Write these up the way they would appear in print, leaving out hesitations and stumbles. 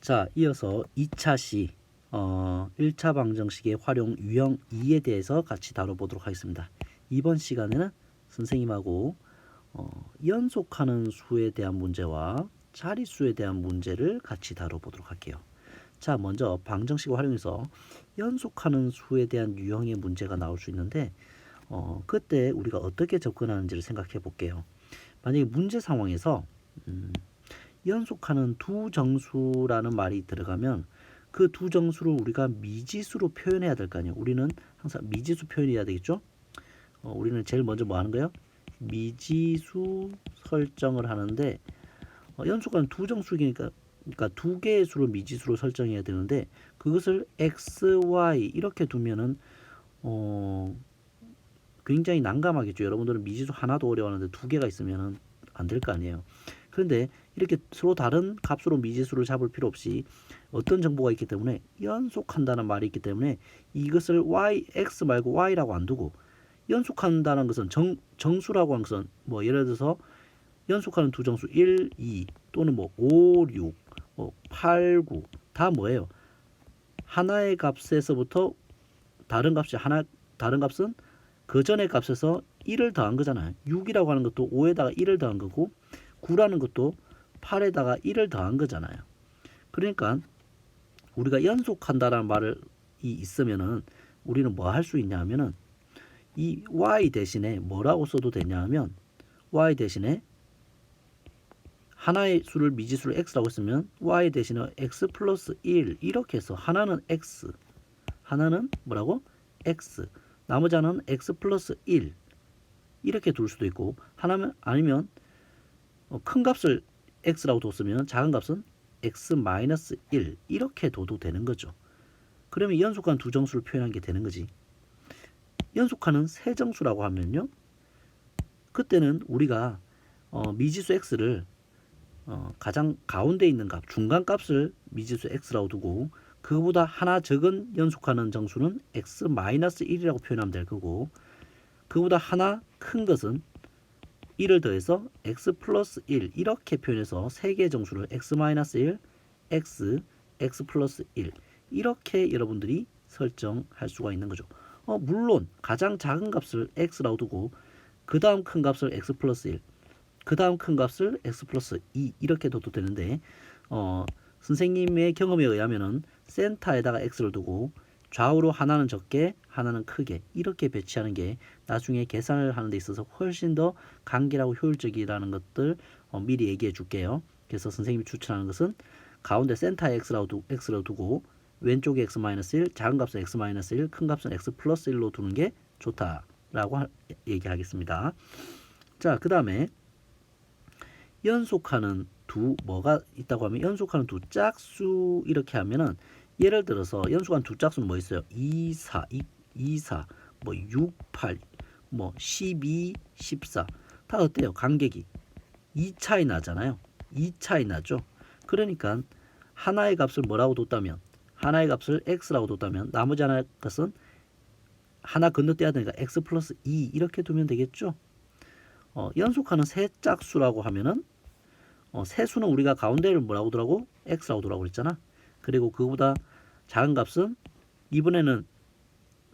자, 이어서 2차 시 1차 방정식의 활용 유형 2에 대해서 같이 다뤄보도록 하겠습니다. 이번 시간에는 선생님하고 연속하는 수에 대한 문제와 자릿수에 대한 문제를 같이 다뤄보도록 할게요. 자, 먼저 방정식을 활용해서 연속하는 수에 대한 유형의 문제가 나올 수 있는데 그때 우리가 어떻게 접근하는지를 생각해 볼게요. 만약에 문제 상황에서 연속하는 두 정수라는 말이 들어가면 그 두 정수를 우리가 미지수로 표현해야 될 거 아니에요. 우리는 항상 미지수 표현해야 되겠죠. 우리는 제일 먼저 뭐 하는 거예요? 미지수 설정을 하는데 연속하는 두 정수니까 그러니까 두 개의 수를 미지수로 설정해야 되는데 그것을 x, y 이렇게 두면은 굉장히 난감하겠죠. 여러분들은 미지수 하나도 어려워하는데 두 개가 있으면은 안 될 거 아니에요. 그런데 이렇게 서로 다른 값으로 미지수를 잡을 필요 없이 어떤 정보가 있기 때문에 연속한다는 말이 있기 때문에 이것을 x 말고 y라고 안 두고 연속한다는 것은 정수라고 하는 것은 뭐 예를 들어서 연속하는 두 정수 1, 2 또는 뭐 5, 6, 8, 9 다 뭐예요? 하나의 값에서부터 다른 값은 그 전의 값에서 1을 더한 거잖아요. 6이라고 하는 것도 5에다가 1을 더한 거고 9라는 것도 8에다가 1을 더한 거잖아요. 그러니까 우리가 연속한다라는 말이 있으면은 우리는 뭐 할 수 있냐 하면은 이 y 대신에 뭐라고 써도 되냐 하면 y 대신에 하나의 수를 미지수를 x라고 했으면 y 대신에 x 플러스 1 이렇게 해서 하나는 x 하나는 뭐라고? x 나머지 하나는 x 플러스 1 이렇게 둘 수도 있고 하나면 아니면 큰 값을 x라고 뒀으면 작은 값은 x 마이너스 1 이렇게 둬도 되는 거죠. 그러면 연속한 두 정수를 표현한 게 되는 거지. 연속하는 세 정수라고 하면요. 그때는 우리가 미지수 x를 가장 가운데 있는 값, 중간 값을 미지수 x라고 두고 그거보다 하나 적은 연속하는 정수는 x 마이너스 1이라고 표현하면 될 거고 그거보다 하나 큰 것은 1을 더해서 x 플러스 1 이렇게 표현해서 세 개의 정수를 x 마이너스 1, x 플러스 1 이렇게 여러분들이 설정할 수가 있는 거죠. 물론 가장 작은 값을 x라고 두고 그 다음 큰 값을 x 플러스 1, 그 다음 큰 값을 x 플러스 2 이렇게 둬도 되는데 선생님의 경험에 의하면은 센터에다가 x를 두고 좌우로 하나는 적게 하나는 크게 이렇게 배치하는 게 나중에 계산을 하는 데 있어서 훨씬 더 간결하고 효율적이라는 것들 미리 얘기해 줄게요. 그래서 선생님이 추천하는 것은 가운데 센터에 x를 두고 왼쪽에 x-1 작은 값은 x-1 큰 값은 x 플러스 1로 두는 게 좋다라고 얘기하겠습니다. 자, 그 다음에 연속하는 뭐가 있다고 하면 연속하는 두 짝수 이렇게 하면은 예를 들어서 연속한 두 짝수는 뭐 있어요? 2, 4, 뭐 6, 8, 뭐 12, 14. 다 어때요? 간격이 2 차이 나잖아요. 2 차이 나죠. 그러니까 하나의 값을 뭐라고 뒀다면 하나의 값을 x라고 뒀다면 나머지 하나의 값은 하나 건너뛰어야 되니까 x 플러스 2 이렇게 두면 되겠죠. 연속하는 세 짝수라고 하면은 세수는 우리가 가운데를 뭐라고 두라고? x라고 두라고 그랬잖아. 그리고 그거보다 작은 값은 이번에는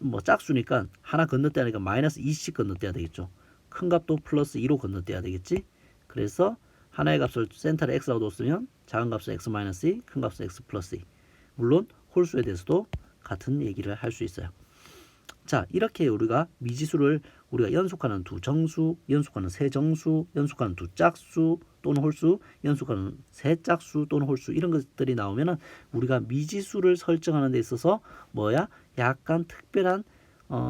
뭐 짝수니까 하나 건너뛰어야 하니까 마이너스 2씩 건너뛰어야 되겠죠. 큰 값도 플러스 2로 건너뛰어야 되겠지. 그래서 하나의 값을 센터에 x라고 뒀으면 작은 값은 x 마이너스 2, 큰 값은 x 플러스 2. 물론 홀수에 대해서도 같은 얘기를 할 수 있어요. 자, 이렇게 우리가 미지수를 우리가 연속하는 두 정수, 연속하는 세 정수, 연속하는 두 짝수 또는 홀수, 연속하는 세 짝수 또는 홀수 이런 것들이 나오면은 우리가 미지수를 설정하는 데 있어서 약간 특별한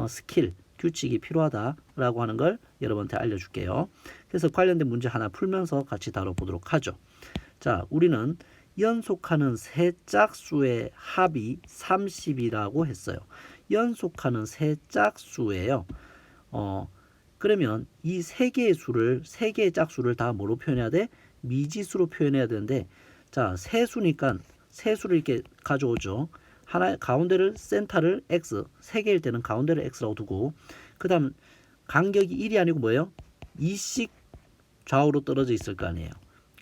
스킬, 규칙이 필요하다라고 하는 걸 여러분한테 알려줄게요. 그래서 관련된 문제 하나 풀면서 같이 다뤄보도록 하죠. 자, 우리는 연속하는 세 짝수의 합이 30이라고 했어요. 연속하는 세 짝수예요. 그러면 이 세 개의 짝수를 다 뭐로 표현해야 돼? 미지수로 표현해야 되는데, 자, 세수니까 세수를 이렇게 가져오죠. 하나 가운데를 센터를 x, 세 개일 때는 가운데를 x라고 두고, 그다음 간격이 1이 아니고 뭐예요? 2씩 좌우로 떨어져 있을 거 아니에요.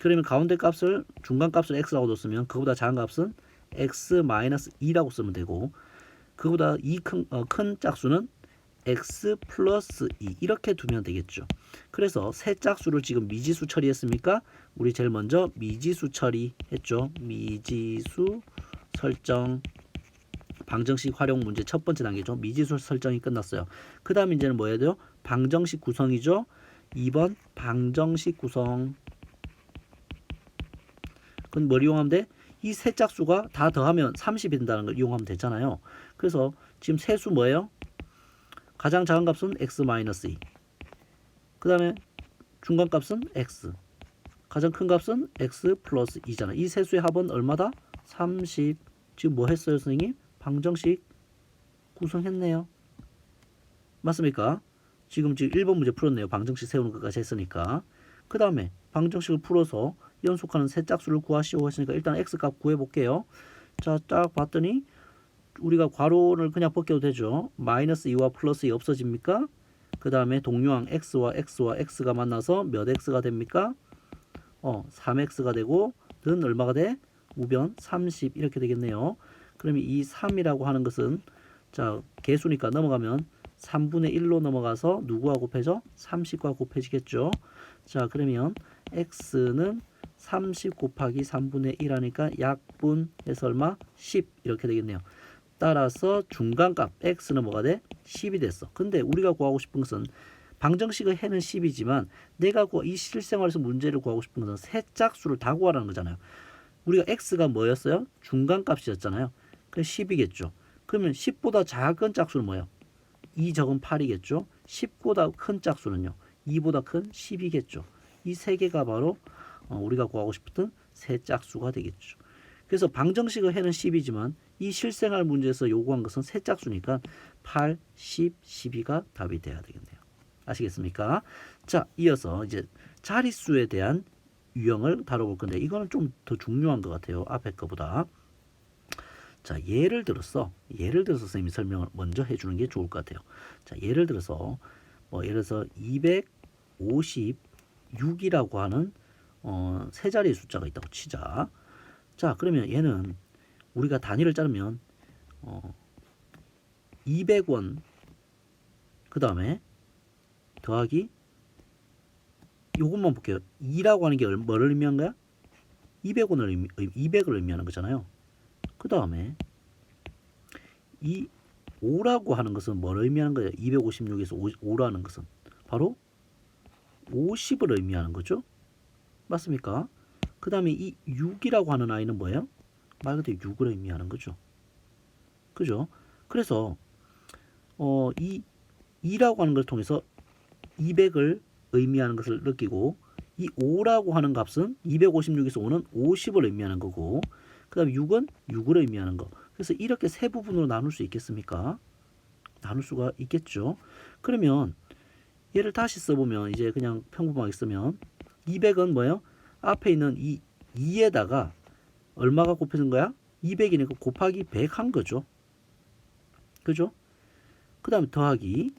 그러면 가운데 값을 중간 값을 x라고 뒀으면 그보다 작은 값은 x-2라고 쓰면 되고 그보다 큰 짝수는 x 플러스 2 이렇게 두면 되겠죠. 그래서 세 짝수를 지금 미지수 처리했습니까? 우리 제일 먼저 미지수 처리했죠. 미지수 설정 방정식 활용 문제 첫 번째 단계죠. 미지수 설정이 끝났어요. 그 다음 이제는 뭐 해야 돼요? 방정식 구성이죠. 2번 방정식 구성. 그건 뭘 이용하면 돼? 이 세 짝수가 다 더하면 30이 된다는 걸 이용하면 되잖아요. 그래서 지금 세수 뭐예요? 가장 작은 값은 x-2. 그 다음에 중간 값은 x. 가장 큰 값은 x 플러스 2잖아. 이 세수의 합은 얼마다? 30. 지금 뭐 했어요, 선생님? 방정식 구성했네요. 맞습니까? 지금 1번 문제 풀었네요. 방정식 세우는 것까지 했으니까. 그 다음에 방정식을 풀어서 연속하는 세 짝수를 구하시오 했으니까 일단 x값 구해볼게요. 자, 딱 봤더니 우리가 괄호를 그냥 벗겨도 되죠. 마이너스 2와 플러스 2 없어집니까? 그 다음에 동류항 x와 x가 만나서 몇 x가 됩니까? 3x가 되고 는 얼마가 돼? 우변 30 이렇게 되겠네요. 그러면 이 3이라고 하는 것은 자 개수니까 넘어가면 3분의 1로 넘어가서 누구와 곱해져? 30과 곱해지겠죠. 자 그러면 x는 30 곱하기 3분의 1 하니까 약분해서 얼마? 10 이렇게 되겠네요. 따라서 중간값 x는 뭐가 돼? 10이 됐어. 근데 우리가 구하고 싶은 것은 방정식의 해는 10이지만 내가 이 실생활에서 문제를 구하고 싶은 것은 세 짝수를 다 구하라는 거잖아요. 우리가 x가 뭐였어요? 중간값이었잖아요. 그럼 10이겠죠. 그러면 10보다 작은 짝수는 뭐예요? 2 적은 8이겠죠. 10보다 큰 짝수는요. 2보다 큰 10이겠죠. 이 세 개가 바로 우리가 구하고 싶었던 세 짝수가 되겠죠. 그래서 방정식의 해는 10이지만 이 실생활 문제에서 요구한 것은 세 짝수니까 8, 10, 12가 답이 돼야 되겠네요. 아시겠습니까? 자, 이어서 이제 자릿수에 대한 유형을 다뤄볼 건데 이거는 좀 더 중요한 것 같아요. 앞에 거보다. 자, 예를 들어서 선생님이 설명을 먼저 해주는 게 좋을 것 같아요. 자, 예를 들어서 예를 들어서 256이라고 하는 세 자리의 숫자가 있다고 치자. 자, 그러면 얘는 우리가 단위를 자르면 200원 그 다음에 더하기 요것만 볼게요. 2라고 하는 게 뭐를 의미하는 거야? 200을 의미하는 거잖아요. 그 다음에 이 5라고 하는 것은 뭘 의미하는 거예요? 256에서 5라는 것은 바로 50을 의미하는 거죠. 맞습니까? 그 다음에 이 6이라고 하는 아이는 뭐예요? 말 그대로 6을 의미하는 거죠. 그죠? 그래서 이 2라고 하는 것을 통해서 200을 의미하는 것을 느끼고 이 5라고 하는 값은 256에서 5는 50을 의미하는 거고 그 다음에 6은 6을 의미하는 거. 그래서 이렇게 세 부분으로 나눌 수 있겠습니까? 나눌 수가 있겠죠. 그러면 얘를 다시 써보면 이제 그냥 평범하게 쓰면 200은 뭐예요? 앞에 있는 이 2에다가 얼마가 곱해진 거야? 200이니까 곱하기 100 한 거죠. 그죠? 그 다음에 더하기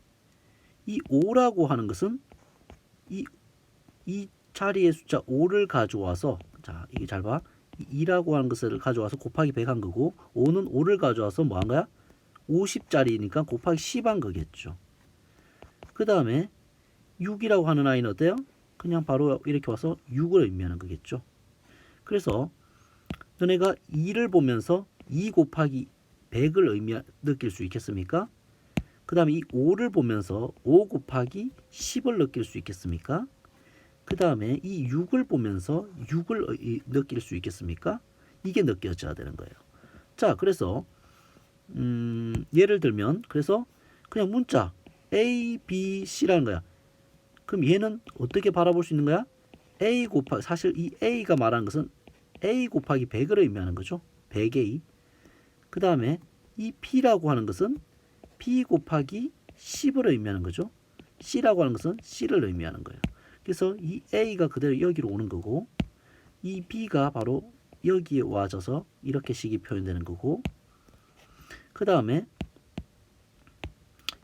이 5라고 하는 것은 이 자리의 숫자 5를 가져와서 자 이게 잘 봐. 2라고 하는 것을 가져와서 곱하기 100 한 거고 5는 5를 가져와서 뭐 한 거야? 50짜리니까 곱하기 10 한 거겠죠. 그 다음에 6이라고 하는 아이는 어때요? 그냥 바로 이렇게 와서 6을 의미하는 거겠죠. 그래서 너네가 2를 보면서 2 곱하기 100을 느낄 수 있겠습니까? 그 다음에 이 5를 보면서 5 곱하기 10을 느낄 수 있겠습니까? 그 다음에 이 6을 보면서 6을 느낄 수 있겠습니까? 이게 느껴져야 되는 거예요. 자, 그래서 예를 들면 그래서 그냥 문자 A, B, C라는 거야. 그럼 얘는 어떻게 바라볼 수 있는 거야? A 곱하기 사실 이 A가 말하는 것은 A 곱하기 100을 의미하는 거죠. 100A. 그 다음에 이 P라고 하는 것은 B 곱하기 10을 의미하는 거죠. C라고 하는 것은 C를 의미하는 거예요. 그래서 이 A가 그대로 여기로 오는 거고 이 B가 바로 여기에 와져서 이렇게 식이 표현되는 거고 그 다음에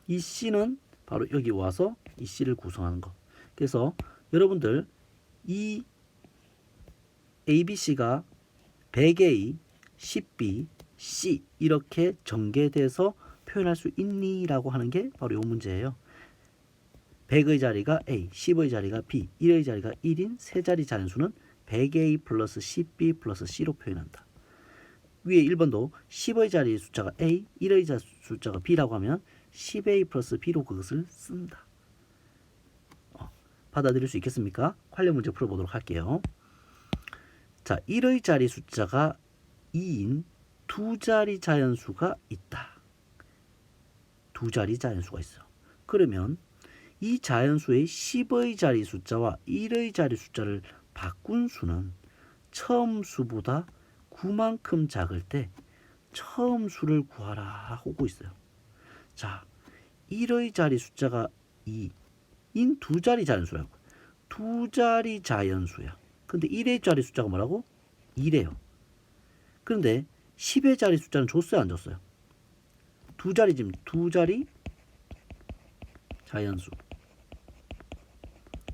이 C는 바로 여기 와서 이 C를 구성하는 거. 그래서 여러분들 이 ABC가 100A, 10B, C 이렇게 전개돼서 표현할 수 있니? 라고 하는 게 바로 이 문제예요. 100의 자리가 A, 10의 자리가 B, 1의 자리가 1인 세 자리 자연수는 100A 플러스 10B 플러스 C로 표현한다. 위에 1번도 10의 자리 숫자가 A, 1의 자리 숫자가 B라고 하면 10A 플러스 B로 그것을 쓴다. 받아들일 수 있겠습니까? 관련 문제 풀어보도록 할게요. 자, 1의 자리 숫자가 2인 두 자리 자연수가 있다. 두 자리 자연수가 있어. 그러면 이 자연수의 10의 자리 숫자와 1의 자리 숫자를 바꾼 수는 처음 수보다 9만큼 작을 때 처음 수를 구하라 하고 있어요. 자, 1의 자리 숫자가 2인 두 자리 자연수라고. 두 자리 자연수야. 근데 1의 자리 숫자가 뭐라고? 2래요. 그런데 10의 자리 숫자는 줬어요, 안 줬어요? 두 자리 지금 두 자리 자연수.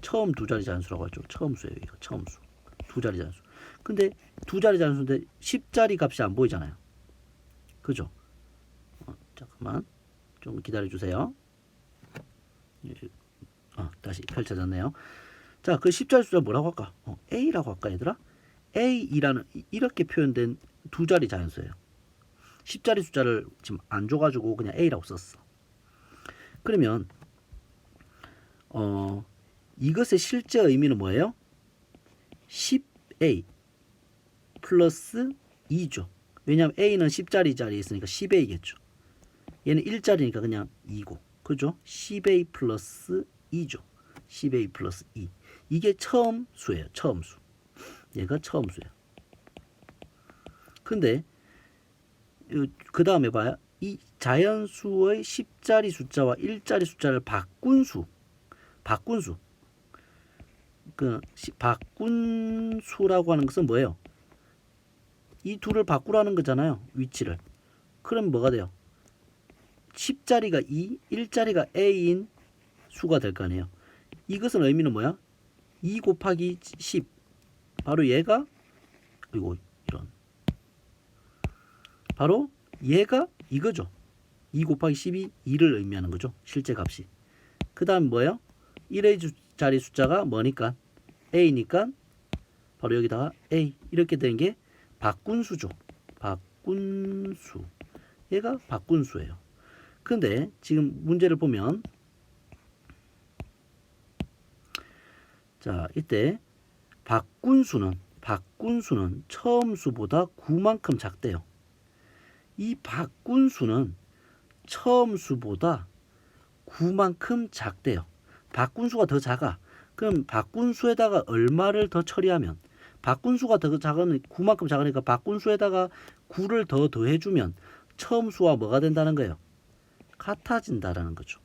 처음 두 자리 자연수라고 하죠. 처음 수예요. 이거 처음 수. 두 자리 자연수. 근데 두 자리 자연수인데 10자리 값이 안 보이잖아요. 그죠? 잠깐만. 좀 기다려 주세요. 다시 펼쳐졌네요. 자, 그 10자리 숫자 뭐라고 할까? A라고 할까, 얘들아? A이라는 이렇게 표현된 두 자리 자연수예요. 10자리 숫자를 지금 안 줘가지고 그냥 A라고 썼어. 그러면 이것의 실제 의미는 뭐예요? 10A 플러스 2죠. 왜냐하면 A는 10자리 자리에 있으니까 10A겠죠. 얘는 1자리니까 그냥 2고. 그죠? 10A 플러스 2죠. 10A 플러스 2. 이게 처음 수예요. 처음 수. 얘가 처음 수예요. 근데 그 다음에 봐요. 이 자연수의 10자리 숫자와 1자리 숫자를 바꾼 수. 바꾼 수. 바꾼 수라고 하는 것은 뭐예요? 이 둘을 바꾸라는 거잖아요. 위치를. 그럼 뭐가 돼요? 10자리가 2, 1자리가 A인 수가 될 거 아니에요. 이것은 의미는 뭐야? 2 곱하기 10. 바로 얘가 이거 이런. 바로 얘가 이거죠. 2 곱하기 10이 2를 의미하는 거죠. 실제 값이. 그 다음 뭐예요? 1의 자리 숫자가 뭐니까? A니까 바로 여기다가 A 이렇게 된 게 바꾼수죠. 바꾼수. 얘가 바꾼수예요. 근데 지금 문제를 보면 자, 이때 바꾼수는 처음 수보다 9만큼 작대요. 이 바꾼수는 처음 수보다 9만큼 작대요. 바꾼수가 더 작아. 그럼 바꾼수에다가 얼마를 더 처리하면 바꾼수가 더 작은 9만큼 작으니까 바꾼수에다가 9를 더 더해주면 처음 수와 뭐가 된다는 거예요? 같아진다라는 거죠.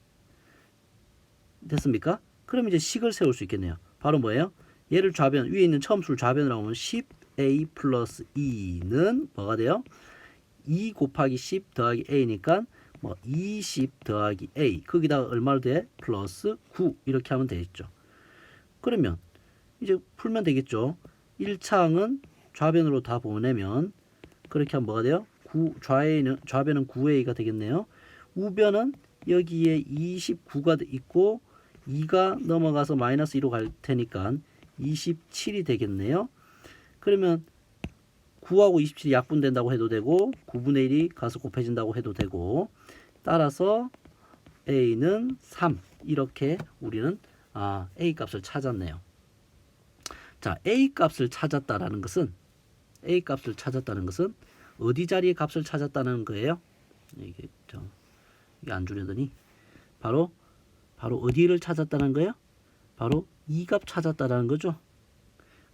됐습니까? 그럼 이제 식을 세울 수 있겠네요. 바로 뭐예요? 얘를 좌변, 위에 있는 처음 수를 좌변으로 하면 10a 플러스 2는 뭐가 돼요? 2 곱하기 10 더하기 a니까 뭐 20 더하기 a 거기다가 얼마를 돼? 플러스 9 이렇게 하면 되겠죠. 그러면 이제 풀면 되겠죠. 1차항은 좌변으로 다 보내면 그렇게 하면 뭐가 돼요? 좌변은 9a가 되겠네요. 우변은 여기에 29가 있고 2가 넘어가서 마이너스 2로 갈 테니까 27이 되겠네요. 그러면 9하고 27이 약분된다고 해도 되고 9분의 1이 가서 곱해진다고 해도 되고 따라서 A는 3 이렇게 우리는 A 값을 찾았네요. 자, A 값을 찾았다라는 것은 어디 자리의 값을 찾았다는 거예요? 이게 안 주려더니 바로 어디를 찾았다는 거예요? 바로 이 값 찾았다라는 거죠.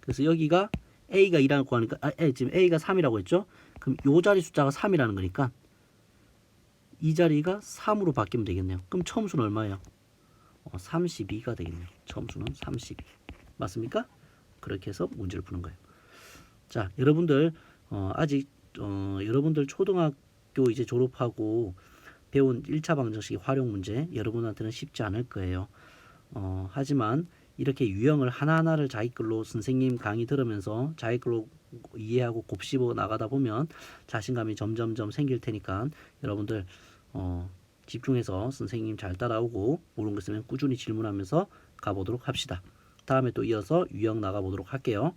그래서 여기가 A가 2라고 하니까 지금 A가 3이라고 했죠. 그럼 이 자리 숫자가 3이라는 거니까 이 자리가 3으로 바뀌면 되겠네요. 그럼 처음 수는 얼마예요? 32가 되겠네요. 처음 수는 32. 맞습니까? 그렇게 해서 문제를 푸는 거예요. 자, 여러분들 아직 여러분들 초등학교 이제 졸업하고 배운 1차 방정식의 활용 문제 여러분한테는 쉽지 않을 거예요. 하지만 이렇게 유형을 하나하나를 자기 글로 선생님 강의 들으면서 자기 글로 이해하고 곱씹어 나가다 보면 자신감이 점점점 생길 테니까 여러분들 집중해서 선생님 잘 따라오고 모르는 거 있으면 꾸준히 질문하면서 가보도록 합시다. 다음에 또 이어서 유형 나가보도록 할게요.